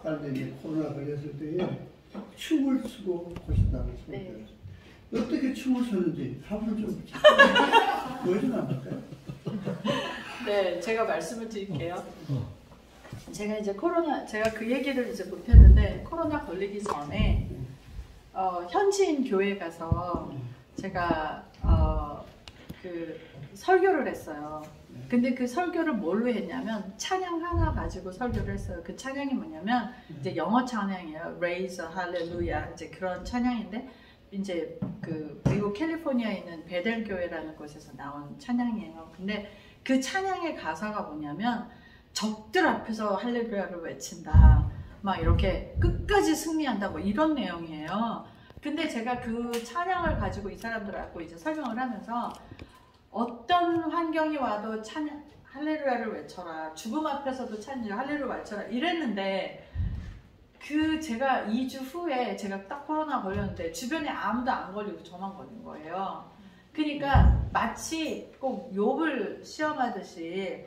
그런데 이제 코로나 걸렸을 때에 춤을 추고 보신다고 했습니다. 네. 어떻게 춤을 췄는지 한번 좀 보여주면 안 될까요? 네, 제가 말씀을 드릴게요. 제가 이제 제가 그 얘기를 이제 못했는데, 코로나 걸리기 전에 현지인 교회 가서 제가 그 설교를 했어요. 근데 그 설교를 뭘로 했냐면 찬양 하나 가지고 설교를 했어요. 그 찬양이 뭐냐면 이제 영어 찬양이에요. Raise Hallelujah, 이제 그런 찬양인데, 이제 그 미국 캘리포니아에 있는 베델 교회라는 곳에서 나온 찬양이에요. 근데 그 찬양의 가사가 뭐냐면 적들 앞에서 할렐루야를 외친다, 막 이렇게 끝까지 승리한다, 뭐 이런 내용이에요. 근데 제가 그 찬양을 가지고 이 사람들하고 이제 설명을 하면서 어떤 환경이 와도 찬양 할렐루야를 외쳐라, 죽음 앞에서도 찬양 할렐루야 외쳐라 이랬는데, 그 제가 2주 후에 제가 딱 코로나 걸렸는데 주변에 아무도 안 걸리고 저만 걸린 거예요. 그러니까 마치 꼭 욥을 시험하듯이,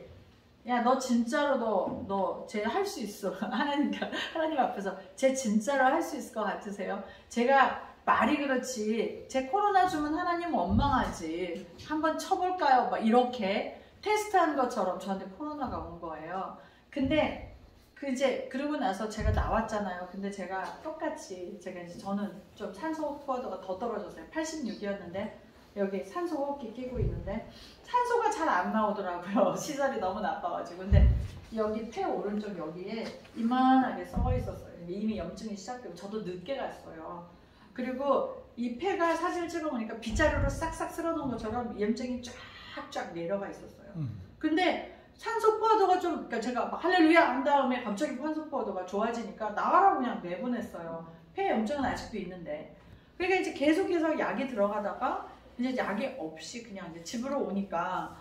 야 너 진짜로 쟤 할 수 있어. 하나님 앞에서 쟤 진짜로 할 수 있을 것 같으세요? 제가 말이 그렇지, 제 코로나 주면 하나님 원망하지, 한번 쳐볼까요? 막 이렇게 테스트한 것처럼 저한테 코로나가 온 거예요. 근데 그러고 나서 제가 나왔잖아요. 근데 제가 똑같이 저는 좀 산소 포화도가 더 떨어졌어요. 86이었는데 여기 산소 호흡기 끼고 있는데 산소가 잘 안 나오더라고요. 시설이 너무 나빠가지고. 근데 여기 폐 오른쪽 여기에 이만하게 써 있었어요. 이미 염증이 시작되고 저도 늦게 갔어요. 그리고 이 폐가 사진을 찍어보니까 빗자루로 싹싹 쓸어놓은 것처럼 염증이 쫙쫙 내려가 있었어요. 근데 산소 포화도가 좀, 그러니까 제가 막 할렐루야 한 다음에 갑자기 산소 포화도가 좋아지니까 나와라 그냥 내보냈어요. 폐 염증은 아직도 있는데. 그러니까 이제 계속해서 약이 들어가다가 이제 약이 없이 그냥 이제 집으로 오니까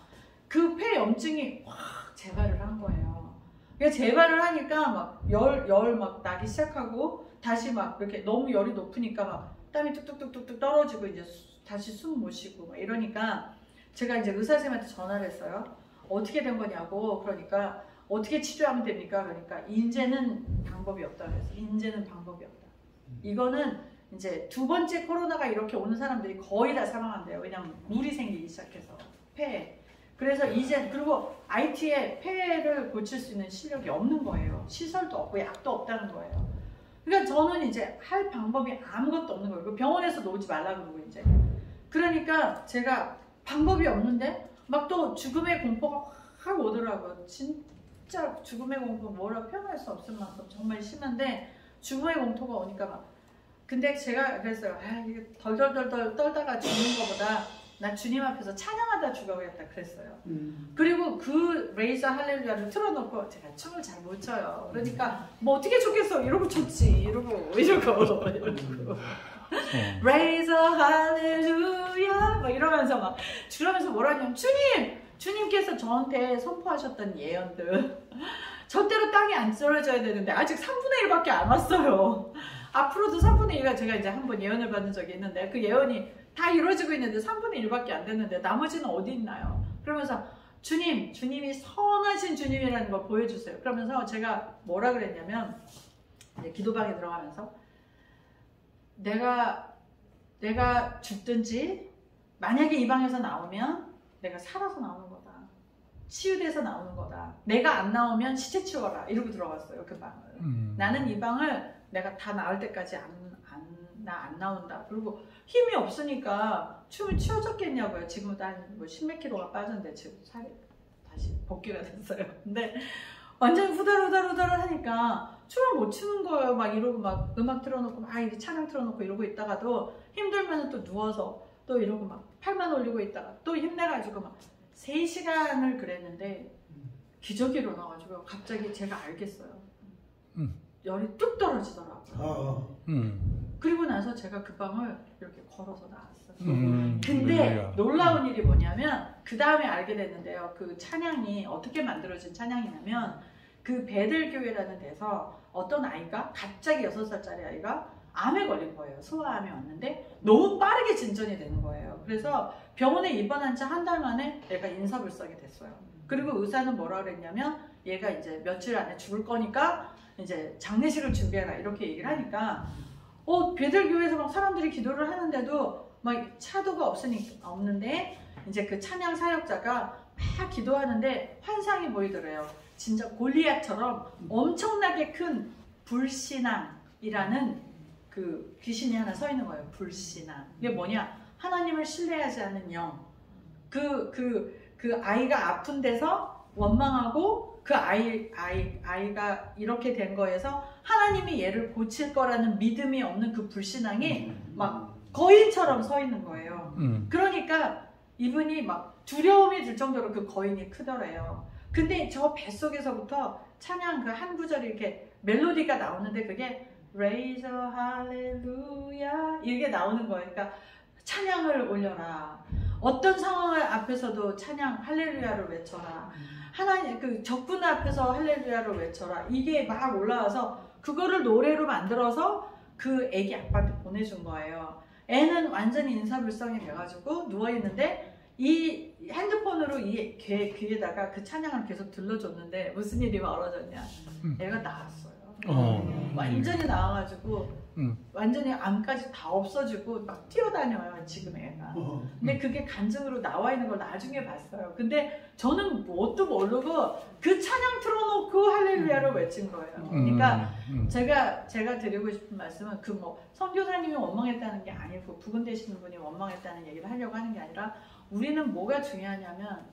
그 폐 염증이 확 재발을 한 거예요. 그러니까 재발을 하니까 막 열 막 나기 시작하고, 다시 막 이렇게 너무 열이 높으니까 막 땀이 뚝뚝뚝뚝 떨어지고 이제 다시 숨 못 쉬고 막 이러니까 제가 이제 의사 선생님한테 전화를 했어요. 어떻게 된 거냐고. 그러니까 어떻게 치료하면 됩니까? 그러니까 이제는 방법이 없다 그래서, 이제는 방법이 없다. 이거는 이제 두 번째 코로나가 이렇게 오는 사람들이 거의 다 사망한대요. 왜냐면 물이 생기기 시작해서 폐에. 그래서 이제, 그리고 IT에 폐를 고칠 수 있는 실력이 없는 거예요. 시설도 없고 약도 없다는 거예요. 그러니까 저는 이제 할 방법이 아무것도 없는 거예요. 병원에서 놓지 말라 그러고 이제. 그러니까 제가 방법이 없는데 막 또 죽음의 공포가 확 오더라고요. 진짜 죽음의 공포 뭐라 표현할 수 없을 만큼 정말 심한데, 죽음의 공포가 오니까 막, 근데 제가 그랬어요. 아, 이게 덜덜덜덜 떨다가 죽는 것보다 나 주님 앞에서 찬양하다 죽어야겠다 그랬어요. 그리고 그 레이저 할렐루야를 틀어놓고, 제가 춤을 잘 못 춰요. 그러니까 뭐 어떻게 좋겠어, 이러고 췄지, 이러고 레이저 할렐루야 막 이러면서 막 주러면서 뭐라 하냐면, 주님께서 저한테 선포하셨던 예언들 절대로 땅에 안 떨어져야 되는데 아직 3분의 1밖에 안 왔어요. 앞으로도 3분의 1가, 제가 이제 한번 예언을 받은 적이 있는데 그 예언이 다 이루어지고 있는데 3분의 1밖에 안 됐는데 나머지는 어디 있나요? 그러면서 주님이 선하신 주님이라는 걸 보여주세요. 그러면서 제가 뭐라 그랬냐면, 이제 기도방에 들어가면서 내가 죽든지, 만약에 이 방에서 나오면 내가 살아서 나오는 거다, 치유돼서 나오는 거다, 내가 안 나오면 시체 치워라, 이러고 들어갔어요. 그 방을. 나는 이 방을 내가 다 나을 때까지 안 나온다. 그리고 힘이 없으니까 춤을 치워졌겠냐고요. 지금도 한 뭐 10몇 킬로가 빠졌는데 지금 살이 다시 복귀가 됐어요. 근데 완전 후덜후덜 하니까 춤을 못 추는 거예요. 막 이러고 막 음악 틀어놓고 막 이렇게 찬양 틀어놓고 이러고 있다가도 힘들면 또 누워서 또 이러고 막 팔만 올리고 있다가 또 힘내가지고 막 3시간을 그랬는데 기적이 일어나가지고 갑자기 제가 알겠어요. 열이 뚝 떨어지더라고요. 그리고 나서 제가 그 방을 이렇게 걸어서 나왔어요. 근데 놀라운 일이 뭐냐면, 그 다음에 알게 됐는데요. 그 찬양이 어떻게 만들어진 찬양이냐면, 그 베들교회라는 데서 어떤 아이가, 갑자기 6살짜리 아이가 암에 걸린 거예요. 소아암이 왔는데 너무 빠르게 진전이 되는 거예요. 그래서 병원에 입원한 지 한 달 만에 얘가 인사불성이 됐어요. 그리고 의사는 뭐라 그랬냐면, 얘가 이제 며칠 안에 죽을 거니까 이제 장례식을 준비해라 이렇게 얘기를 하니까 베들교회에서 막 사람들이 기도를 하는데도 막 차도가 없는데 이제 그 찬양 사역자가 막 기도하는데 환상이 보이더래요. 진짜 골리앗처럼 엄청나게 큰 불신앙이라는 그 귀신이 하나 서 있는 거예요. 불신앙. 이게 뭐냐? 하나님을 신뢰하지 않는 영. 그 아이가 아픈 데서 원망하고 그 아이가 이렇게 된 거에서 하나님이 얘를 고칠 거라는 믿음이 없는 그 불신앙이 막 거인처럼 서 있는 거예요. 그러니까 이분이 막 두려움이 들 정도로 그 거인이 크더래요. 근데 저 뱃속에서부터 찬양 그 한 구절이 이렇게 멜로디가 나오는데 그게 Raise a Hallelujah 이게 나오는 거예요. 그러니까 찬양을 올려라. 어떤 상황 앞에서도 찬양 할렐루야를 외쳐라. 하나님 그 적군 앞에서 할렐루야를 외쳐라. 이게 막 올라와서 그거를 노래로 만들어서 그 애기 아빠한테 보내준 거예요. 애는 완전히 인사불성이 돼가지고 누워있는데 이 핸드폰으로 이 귀에다가 그 찬양을 계속 들려줬는데 무슨 일이 벌어졌냐. 애가 나왔어요. 완전히 나와가지고 완전히 암까지 다 없어지고 막 뛰어다녀요 지금 애가. 근데 그게 간증으로 나와 있는 걸 나중에 봤어요. 근데 저는 뭣도 모르고 그 찬양 틀어놓고 할렐루야를 외친 거예요. 그러니까 제가 드리고 싶은 말씀은 그 뭐 선교사님이 원망했다는 게 아니고 부근되시는 분이 원망했다는 얘기를 하려고 하는 게 아니라 우리는 뭐가 중요하냐면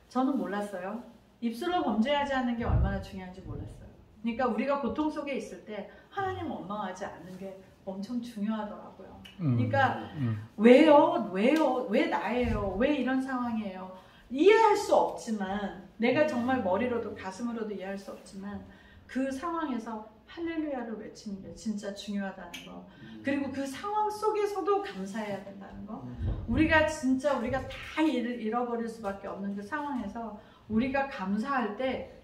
저는 몰랐어요. 입술로 범죄하지 않는 게 얼마나 중요한지 몰랐어요. 그러니까 우리가 고통 속에 있을 때 하나님 원망하지 않는 게 엄청 중요하더라고요. 그러니까 왜요? 왜 나예요? 왜 이런 상황이에요? 이해할 수 없지만 내가 정말 머리로도 가슴으로도 이해할 수 없지만 그 상황에서 할렐루야를 외치는 게 진짜 중요하다는 거. 그리고 그 상황 속에서도 감사해야 된다는 거. 우리가 다 잃어버릴 수밖에 없는 그 상황에서 우리가 감사할 때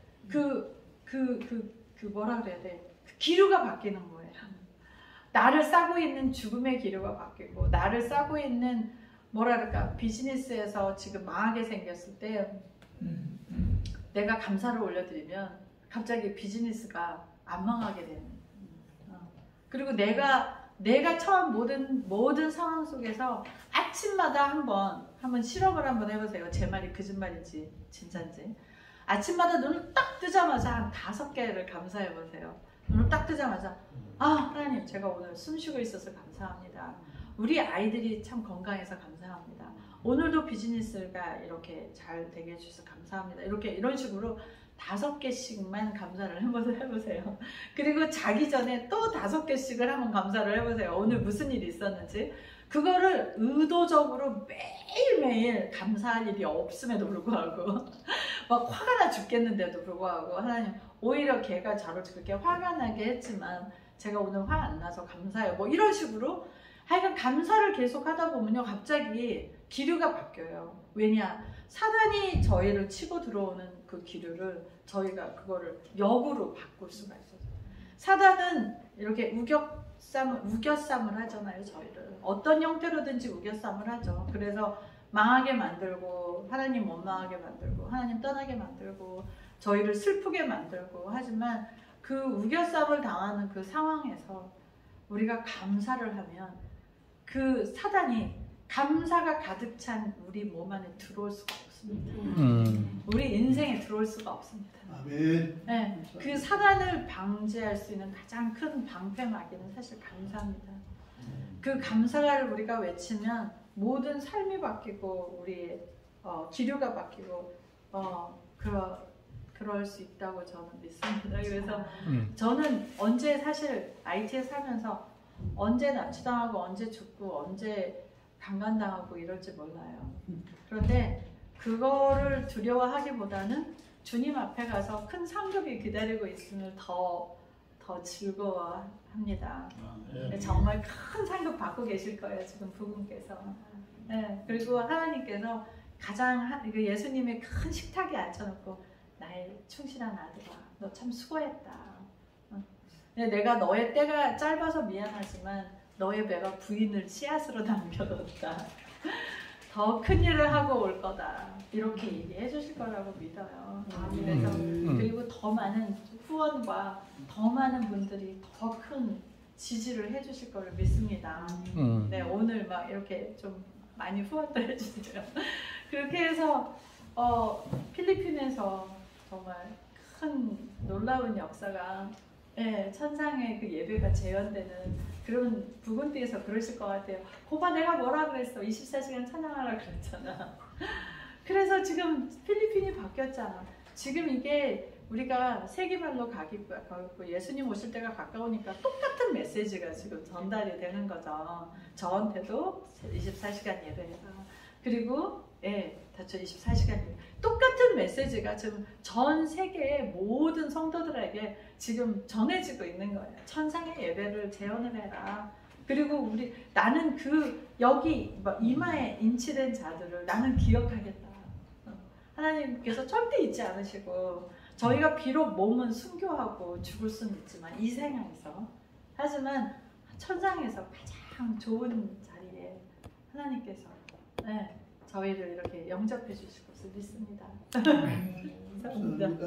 뭐라 그래야 돼? 그 기류가 바뀌는 거예요. 나를 싸고 있는 죽음의 기류가 바뀌고, 나를 싸고 있는 뭐랄까 비즈니스에서 지금 망하게 생겼을 때 내가 감사를 올려드리면 갑자기 비즈니스가 안 망하게 되는. 그리고 내가 처한 모든 상황 속에서 아침마다 한번 실험을 한번 해보세요. 제 말이 거짓말인지 진짜인지. 아침마다 눈을 딱 뜨자마자 한 5개를 감사해보세요. 눈을 딱 뜨자마자 하나님 제가 오늘 숨쉬고 있어서 감사합니다. 우리 아이들이 참 건강해서 감사합니다. 오늘도 비즈니스가 이렇게 잘 되게 해주셔서 감사합니다. 이런 식으로 5개씩만 감사를 해보세요. 그리고 자기 전에 또 5개씩을 한번 감사를 해보세요. 오늘 무슨 일이 있었는지. 그거를 의도적으로 매일매일 감사할 일이 없음에도 불구하고 막 화가 나 죽겠는데도 불구하고 하나님 오히려 걔가 저를 그렇게 화가 나게 했지만 제가 오늘 화 안 나서 감사해요. 뭐 이런 식으로 하여간 감사를 계속 하다 보면요 갑자기 기류가 바뀌어요. 왜냐? 사단이 저희를 치고 들어오는 그 기류를 저희가 그거를 역으로 바꿀 수가 있어요. 사단은 이렇게 우겨쌈을 하잖아요. 저희를 어떤 형태로든지 우겨쌈을 하죠. 그래서 망하게 만들고 하나님 원망하게 만들고 하나님 떠나게 만들고 저희를 슬프게 만들고 하지만 그 우겨쌈을 당하는 그 상황에서 우리가 감사를 하면 그 사단이 감사가 가득 찬 우리 몸 안에 들어올 수가 없습니다. 우리 인생에 들어올 수가 없습니다. 아멘. 네, 그 사단을 방지할 수 있는 가장 큰 방패막이는 사실 감사입니다. 그 감사를 우리가 외치면 모든 삶이 바뀌고 우리의 기류가 바뀌고 그럴 수 있다고 저는 믿습니다. 그래서 저는 언제 사실 IT에 살면서 언제 납치당하고 언제 죽고 언제 강간당하고 이럴지 몰라요. 그런데 그거를 두려워하기보다는 주님 앞에 가서 큰 상급이 기다리고 있음을 더 즐거워합니다. 정말 큰 상급 받고 계실 거예요. 지금 부군께서. 네, 그리고 하나님께서 가장 예수님의 큰 식탁에 앉혀놓고 나의 충실한 아들아 너 참 수고했다. 내가 너의 때가 짧아서 미안하지만 너의 배가 부인을 씨앗으로 남겨뒀다. 더 큰 일을 하고 올 거다. 이렇게 얘기해 주실 거라고 믿어요. 그래서 그리고 더 많은 후원과 더 많은 분들이 더 큰 지지를 해주실 거를 믿습니다. 네, 오늘 막 이렇게 좀 많이 후원도 해주세요. 그렇게 해서 필리핀에서 정말 큰 놀라운 역사가 천상의 그 예배가 재현되는 그런 부근디에서 그러실 것 같아요. 고바 내가 뭐라 그랬어? 24시간 찬양하라 그랬잖아. 그래서 지금 필리핀이 바뀌었잖아. 지금 이게 우리가 세계말로 가고 예수님 오실 때가 가까우니까 똑같은 메시지가 지금 전달이 되는 거죠. 저한테도 24시간 예배가 그리고 다쳐 24시간 예배 똑같은 메시지가 지금 전 세계의 모든 성도들에게 지금 전해지고 있는 거예요. 천상의 예배를 재현을 해라. 그리고 나는 여기 이마에 인치된 자들을 나는 기억하겠다. 하나님께서 절대 잊지 않으시고 저희가 비록 몸은 순교하고 죽을 수는 있지만 이 생에서 하지만 천상에서 가장 좋은 자리에 하나님께서 저희를 이렇게 영접해 주실 것을 믿습니다. 감사합니다.